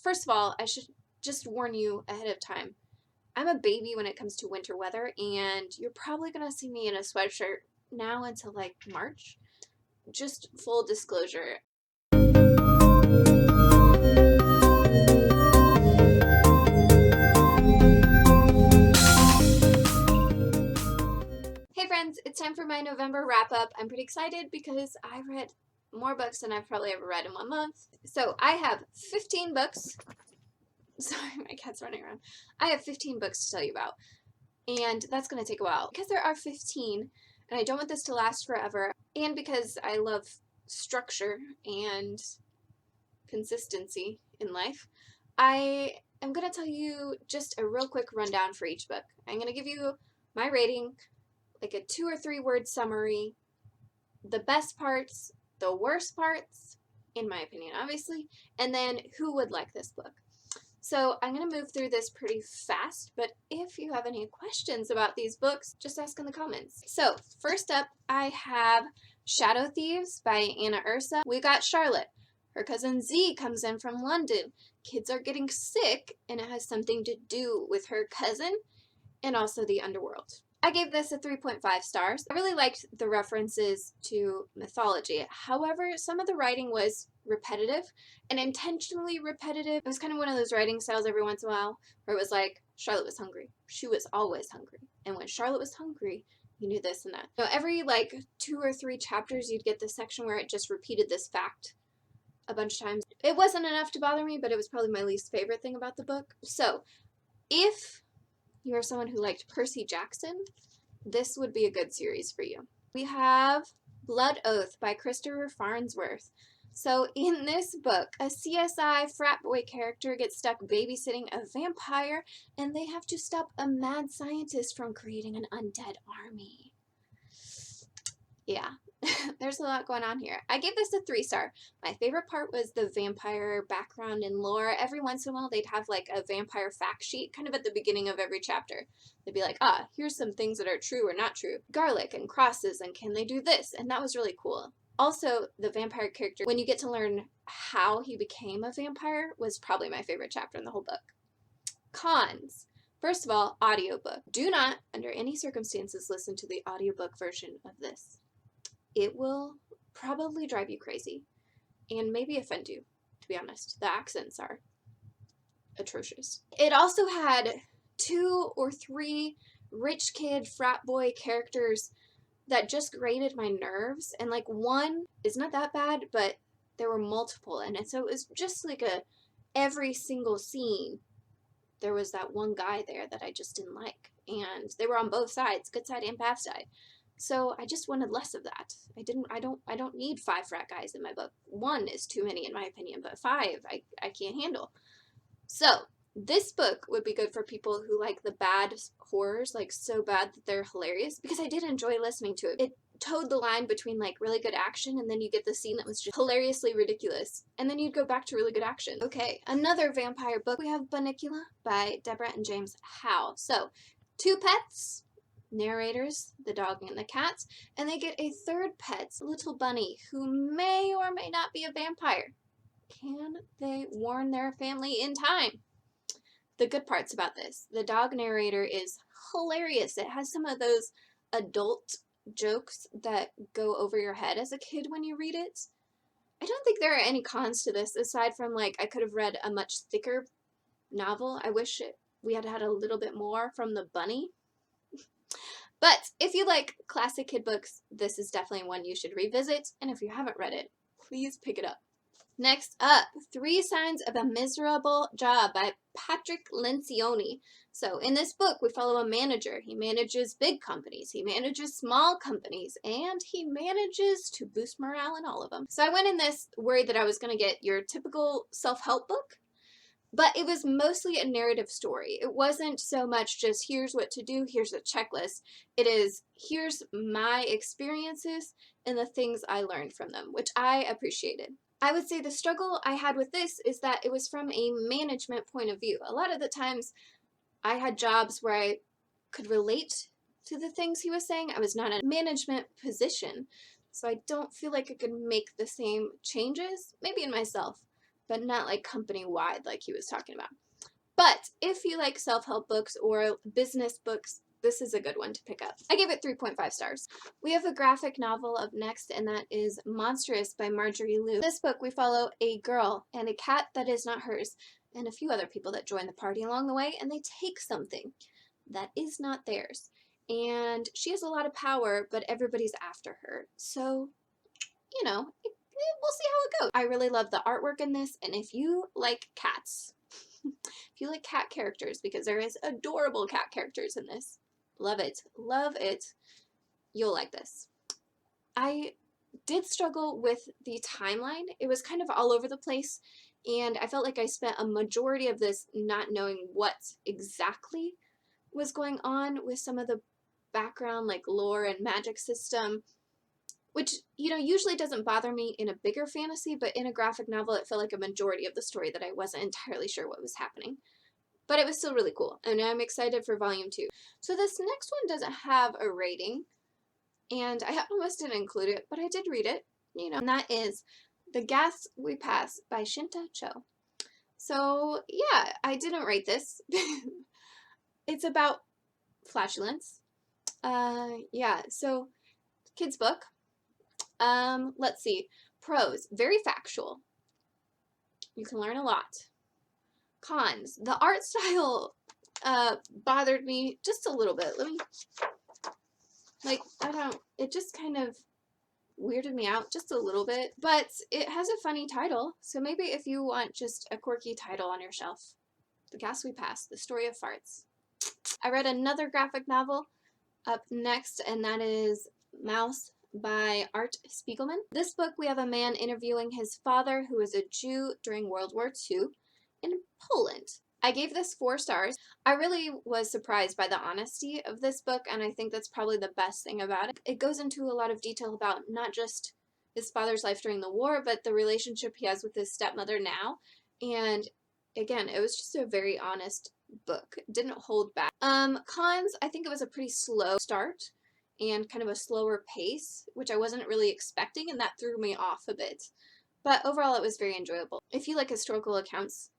first of all, I should just warn you ahead of time. I'm a baby when it comes to winter weather, and you're probably going to see me in a sweatshirt now until like March. Just full disclosure. Hey friends, it's time for my November wrap-up. I'm pretty excited because I read more books than I've probably ever read in 1 month. So I have 15 books. Sorry, my cat's running around. I have 15 books to tell you about, and that's going to take a while. Because there are 15, and I don't want this to last forever, and because I love structure and consistency in life, I am going to tell you just a real quick rundown for each book. I'm going to give you my rating, like a 2 or 3 word summary, the best parts, the worst parts, in my opinion, obviously, and then who would like this book. So I'm going to move through this pretty fast, but if you have any questions about these books, just ask in the comments. So first up, I have Shadow Thieves by Anna Ursa. We got Charlotte. Her cousin Z comes in from London. Kids are getting sick, and it has something to do with her cousin and also the underworld. I gave this a 3.5 stars. I really liked the references to mythology. However, some of the writing was repetitive and intentionally repetitive. It was kind of one of those writing styles every once in a while where it was like, Charlotte was hungry. She was always hungry. And when Charlotte was hungry, you knew this and that. So every like 2 or 3 chapters, you'd get this section where it just repeated this fact a bunch of times. It wasn't enough to bother me, but it was probably my least favorite thing about the book. So if you are someone who liked Percy Jackson, this would be a good series for you. We have Blood Oath by Christopher Farnsworth. So in this book, a CSI frat boy character gets stuck babysitting a vampire, and they have to stop a mad scientist from creating an undead army. Yeah. There's a lot going on here. I gave this a 3-star. My favorite part was the vampire background and lore. Every once in a while, they'd have like a vampire fact sheet kind of at the beginning of every chapter. They'd be like, here's some things that are true or not true. Garlic and crosses, and can they do this? And that was really cool. Also, the vampire character, when you get to learn how he became a vampire, was probably my favorite chapter in the whole book. Cons. First of all, audiobook. Do not, under any circumstances, listen to the audiobook version of this. It will probably drive you crazy and maybe offend you, to be honest. The accents are atrocious. It also had 2 or 3 rich kid frat boy characters that just grated my nerves, and like one is not that bad, but there were multiple, and so it was just like every single scene there was that one guy there that I just didn't like, and they were on both sides, good side and bad side. So I just wanted less of that. I don't need 5 frat guys in my book. 1 is too many in my opinion, but 5 I can't handle. So this book would be good for people who like the bad horrors, like so bad that they're hilarious, because I did enjoy listening to it. It towed the line between like really good action, and then you get the scene that was just hilariously ridiculous, and then you'd go back to really good action. Okay, another vampire book. We have Bunnicula by Deborah and James Howe. So 2 pets, narrators, the dog and the cats, and they get a 3rd pet, little bunny, who may or may not be a vampire. Can they warn their family in time? The good parts about this: the dog narrator is hilarious. It has some of those adult jokes that go over your head as a kid when you read it. I don't think there are any cons to this, aside from like I could have read a much thicker novel. I wish we had had a little bit more from the bunny. But if you like classic kid books, this is definitely one you should revisit, and if you haven't read it, please pick it up. Next up, 3 Signs of a Miserable Job by Patrick Lencioni. So in this book, we follow a manager. He manages big companies, he manages small companies, and he manages to boost morale in all of them. So I went in this worried that I was going to get your typical self-help book, but it was mostly a narrative story. It wasn't so much just here's what to do, here's a checklist. It is here's my experiences and the things I learned from them, which I appreciated. I would say the struggle I had with this is that it was from a management point of view. A lot of the times I had jobs where I could relate to the things he was saying. I was not in a management position, so I don't feel like I could make the same changes, maybe in myself, but not like company-wide like he was talking about. But if you like self-help books or business books, this is a good one to pick up. I gave it 3.5 stars. We have a graphic novel up next, and that is Monstrous by Marjorie Liu. In this book, we follow a girl and a cat that is not hers, and a few other people that join the party along the way, and they take something that is not theirs. And she has a lot of power, but everybody's after her. So, you know, we'll see how it goes. I really love the artwork in this, and if you like cats, if you like cat characters, because there is adorable cat characters in this, love it, you'll like this. I did struggle with the timeline. It was kind of all over the place, and I felt like I spent a majority of this not knowing what exactly was going on with some of the background, like lore and magic system, which, you know, usually doesn't bother me in a bigger fantasy, but in a graphic novel, it felt like a majority of the story that I wasn't entirely sure what was happening. But it was still really cool, and I'm excited for volume 2. So this next one doesn't have a rating, and I almost didn't include it, but I did read it, you know, and that is The Gas We Pass by Shinta Cho. So yeah, I didn't write this. It's about flatulence. Yeah, so kids book. Let's see. Pros, very factual. You can learn a lot. Cons, the art style bothered me just a little bit. It just kind of weirded me out just a little bit, but it has a funny title, so maybe if you want just a quirky title on your shelf, The Gas We Pass, The Story of Farts. I read another graphic novel up next, and that is Mouse by Art Spiegelman. This book, we have a man interviewing his father, who was a Jew during World War II in Poland. I gave this 4 stars. I really was surprised by the honesty of this book, and I think that's probably the best thing about it. It goes into a lot of detail about not just his father's life during the war, but the relationship he has with his stepmother now. And again, it was just a very honest book. It didn't hold back. Cons, I think it was a pretty slow start and kind of a slower pace, which I wasn't really expecting, and that threw me off a bit. But overall, it was very enjoyable. If you like historical accounts,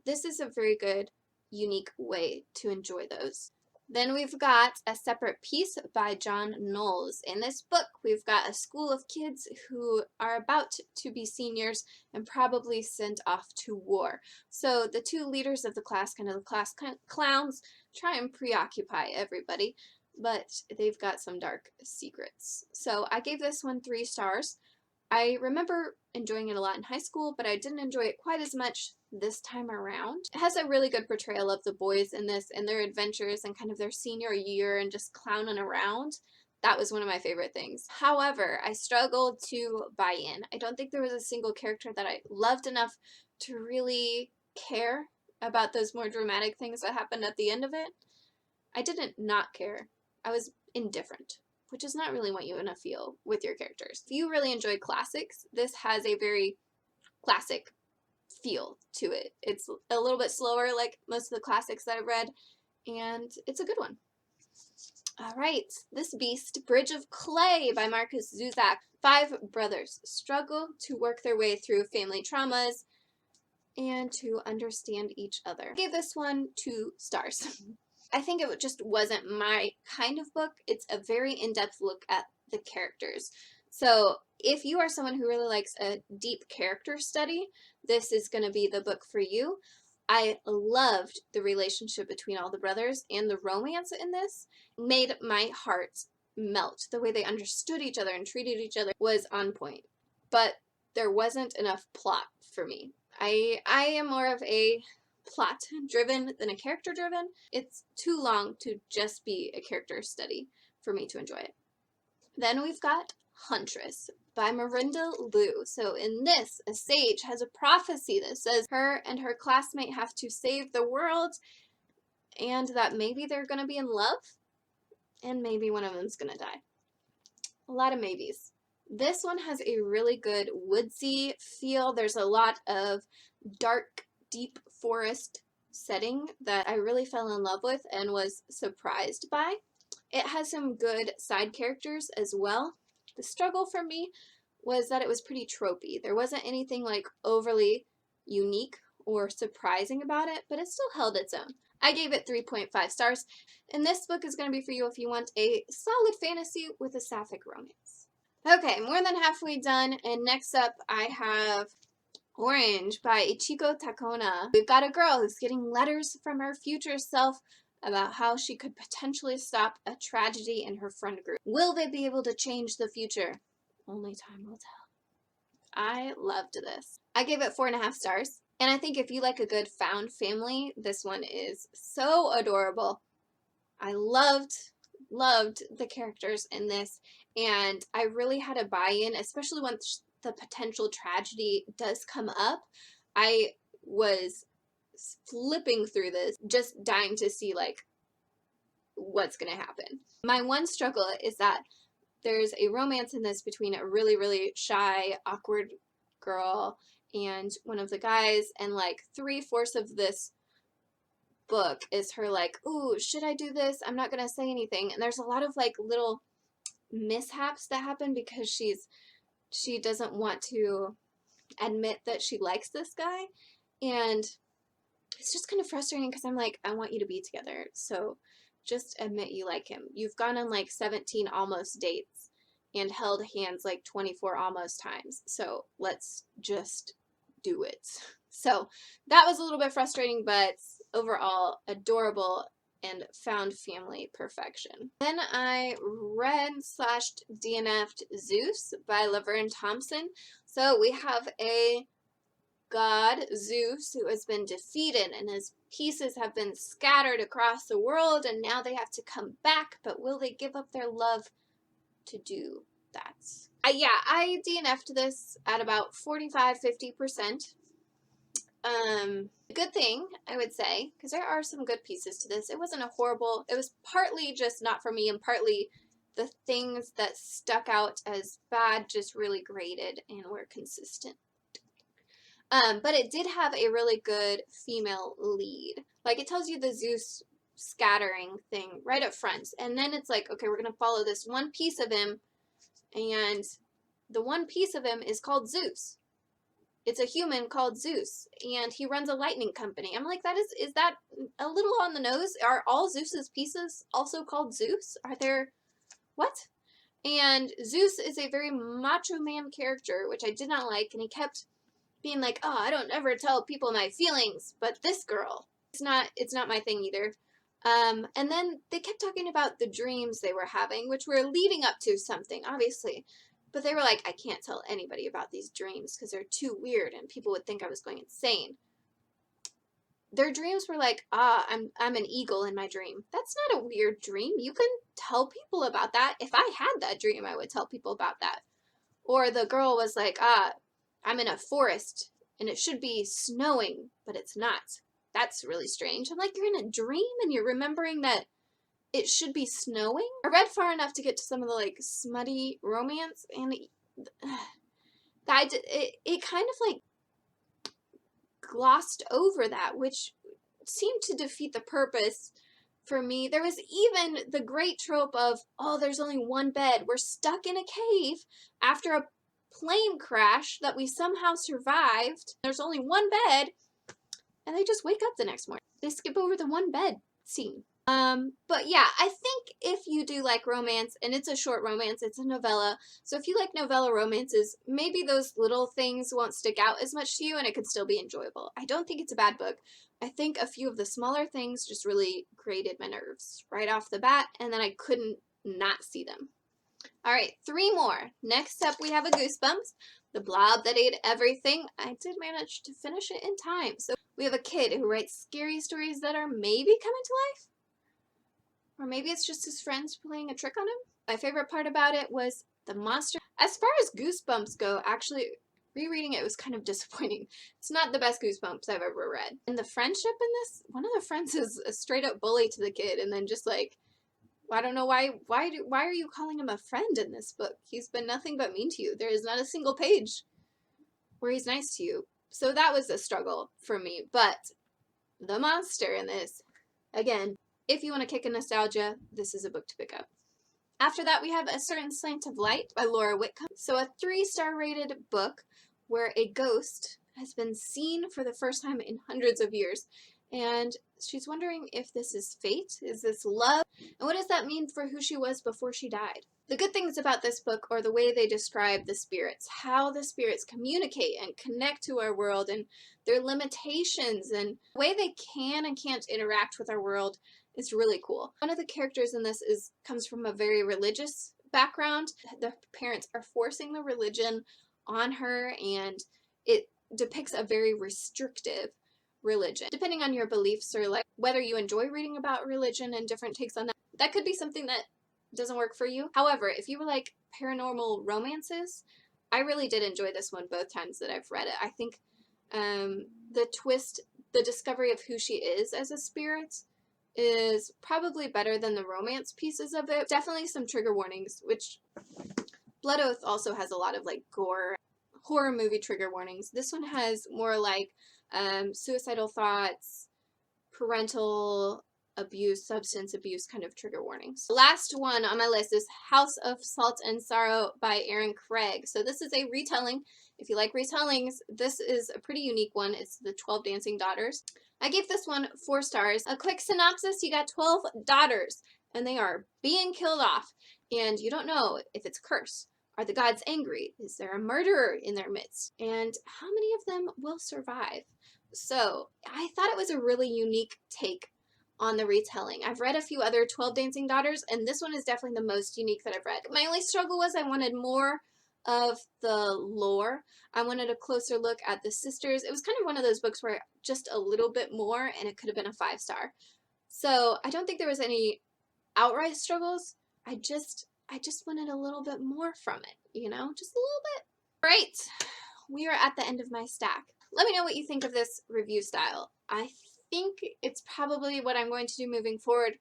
this is a very good, unique way to enjoy those. Then we've got A Separate Piece by John Knowles. In this book, we've got a school of kids who are about to be seniors and probably sent off to war. So the 2 leaders of the class, kind of the class clowns, try and preoccupy everybody, but they've got some dark secrets. So I gave this one 3 stars. I remember enjoying it a lot in high school, but I didn't enjoy it quite as much this time around. It has a really good portrayal of the boys in this and their adventures and kind of their senior year and just clowning around. That was one of my favorite things. However, I struggled to buy in. I don't think there was a single character that I loved enough to really care about those more dramatic things that happened at the end of it. I didn't not care. I was indifferent, which is not really what you want to feel with your characters. If you really enjoy classics, this has a very classic feel to it. It's a little bit slower like most of the classics that I've read, and it's a good one. All right, This Beast, Bridge of Clay by Marcus Zuzak. 5 brothers struggle to work their way through family traumas and to understand each other. I gave this one 2 stars. I think it just wasn't my kind of book. It's a very in-depth look at the characters. So if you are someone who really likes a deep character study, this is going to be the book for you. I loved the relationship between all the brothers, and the romance in this made my heart melt. The way they understood each other and treated each other was on point. But there wasn't enough plot for me. I am more of a plot-driven than a character-driven. It's too long to just be a character study for me to enjoy it. Then we've got Huntress by Marinda Liu. So in this, a sage has a prophecy that says her and her classmate have to save the world, and that maybe they're going to be in love, and maybe one of them's going to die. A lot of maybes. This one has a really good woodsy feel. There's a lot of dark, deep forest setting that I really fell in love with and was surprised by. It has some good side characters as well. The struggle for me was that it was pretty tropey. There wasn't anything like overly unique or surprising about it, but it still held its own. I gave it 3.5 stars, and this book is going to be for you if you want a solid fantasy with a sapphic romance. Okay, more than halfway done, and next up I have Orange by Ichiko Takona. We've got a girl who's getting letters from her future self about how she could potentially stop a tragedy in her friend group. Will they be able to change the future? Only time will tell. I loved this. I gave it 4.5 stars. And I think if you like a good found family, this one is so adorable. I loved the characters in this, and I really had a buy-in, especially once the potential tragedy does come up. I was flipping through this, just dying to see like what's gonna happen. My one struggle is that there's a romance in this between a really, really shy, awkward girl and one of the guys, and like 3/4 of this book is her like, ooh, should I do this? I'm not gonna say anything. And there's a lot of like little mishaps that happen because she doesn't want to admit that she likes this guy, and it's just kind of frustrating because I'm like, I want you to be together, so just admit you like him. You've gone on like 17 almost dates and held hands like 24 almost times, so let's just do it. So that was a little bit frustrating, but overall adorable and found family perfection. Then I read/DNF'd Zeus by Laverne Thompson. So we have a god, Zeus, who has been defeated and his pieces have been scattered across the world, and now they have to come back, but will they give up their love to do that? I DNF'd this at about 45-50%. Good thing, I would say, because there are some good pieces to this. It wasn't a horrible, it was partly just not for me, and partly the things that stuck out as bad just really graded and were consistent. But it did have a really good female lead. Like, it tells you the Zeus scattering thing right up front, and then it's like, okay, we're gonna follow this one piece of him, and the one piece of him is called Zeus. It's a human called Zeus, and he runs a lightning company. I'm like, is that a little on the nose? Are all Zeus's pieces also called Zeus? Are there, what? And Zeus is a very macho man character, which I did not like, and he kept being like, oh, I don't ever tell people my feelings, but this girl, it's not my thing either. And then they kept talking about the dreams they were having, which were leading up to something, obviously. But they were like, I can't tell anybody about these dreams because they're too weird and people would think I was going insane. Their dreams were like, I'm an eagle in my dream. That's not a weird dream. You can tell people about that. If I had that dream, I would tell people about that. Or the girl was like, I'm in a forest and it should be snowing, but it's not. That's really strange. I'm like, you're in a dream and you're remembering that it should be snowing? I read far enough to get to some of the like smutty romance, and it kind of like glossed over that, which seemed to defeat the purpose for me. There was even the great trope of, oh, there's only one bed. We're stuck in a cave after a plane crash that we somehow survived. There's only one bed, and they just wake up the next morning. They skip over the one bed scene. But yeah, I think if you do like romance, and it's a short romance, it's a novella, so if you like novella romances, maybe those little things won't stick out as much to you and it could still be enjoyable. I don't think it's a bad book. I think a few of the smaller things just really grated my nerves right off the bat, and then I couldn't not see them. Alright, 3 more. Next up we have a Goosebumps, The Blob That Ate Everything. I did manage to finish it in time. So we have a kid who writes scary stories that are maybe coming to life. Or maybe it's just his friends playing a trick on him. My favorite part about it was the monster. As far as Goosebumps go, actually, rereading it was kind of disappointing. It's not the best Goosebumps I've ever read. And the friendship in this, one of the friends is a straight up bully to the kid, and then just like, I don't know why are you calling him a friend in this book? He's been nothing but mean to you. There is not a single page where he's nice to you. So that was a struggle for me. But the monster in this, again, if you want to kick in nostalgia, this is a book to pick up. After that, we have A Certain Slant of Light by Laura Whitcomb. So a 3-star rated book where a ghost has been seen for the first time in hundreds of years. And she's wondering if this is fate, is this love, and what does that mean for who she was before she died? The good things about this book are the way they describe the spirits, how the spirits communicate and connect to our world, and their limitations, and the way they can and can't interact with our world is really cool. One of the characters in this comes from a very religious background. The parents are forcing the religion on her, and it depicts a very restrictive religion. Depending on your beliefs or like whether you enjoy reading about religion and different takes on that, that could be something that doesn't work for you. However, if you like paranormal romances, I really did enjoy this one both times that I've read it. I think the twist, the discovery of who she is as a spirit is probably better than the romance pieces of it. Definitely some trigger warnings, which Blood Oath also has a lot of like gore, horror movie trigger warnings. This one has more like suicidal thoughts, parental abuse, substance abuse kind of trigger warnings. The last one on my list is House of Salt and Sorrow by Erin Craig. So this is a retelling. If you like retellings, this is a pretty unique one. It's the 12 Dancing Daughters. I gave this one 4 stars. A quick synopsis: you got 12 daughters and they are being killed off, and you don't know if it's a curse. Are the gods angry? Is there a murderer in their midst? And how many of them will survive? So I thought it was a really unique take on the retelling. I've read a few other 12 Dancing Daughters, and this one is definitely the most unique that I've read. My only struggle was I wanted more of the lore. I wanted a closer look at the sisters. It was kind of one of those books where just a little bit more and it could have been a 5-star. So I don't think there was any outright struggles. I just wanted a little bit more from it, you know, just a little bit. Right, we are at the end of my stack. Let me know what you think of this review style. I think it's probably what I'm going to do moving forward,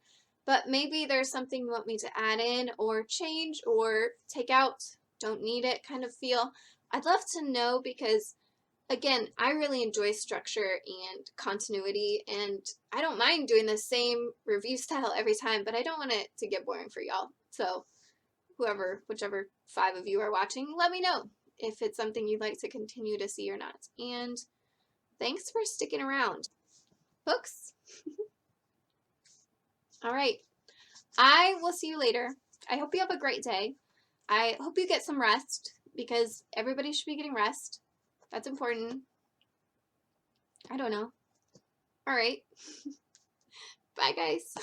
but maybe there's something you want me to add in or change or take out, don't need it kind of feel. I'd love to know because, again, I really enjoy structure and continuity, and I don't mind doing the same review style every time, but I don't want it to get boring for y'all. So whichever 5 of you are watching, let me know if it's something you'd like to continue to see or not. And thanks for sticking around. Books. All right. I will see you later. I hope you have a great day. I hope you get some rest because everybody should be getting rest. That's important. I don't know. All right. Bye, guys.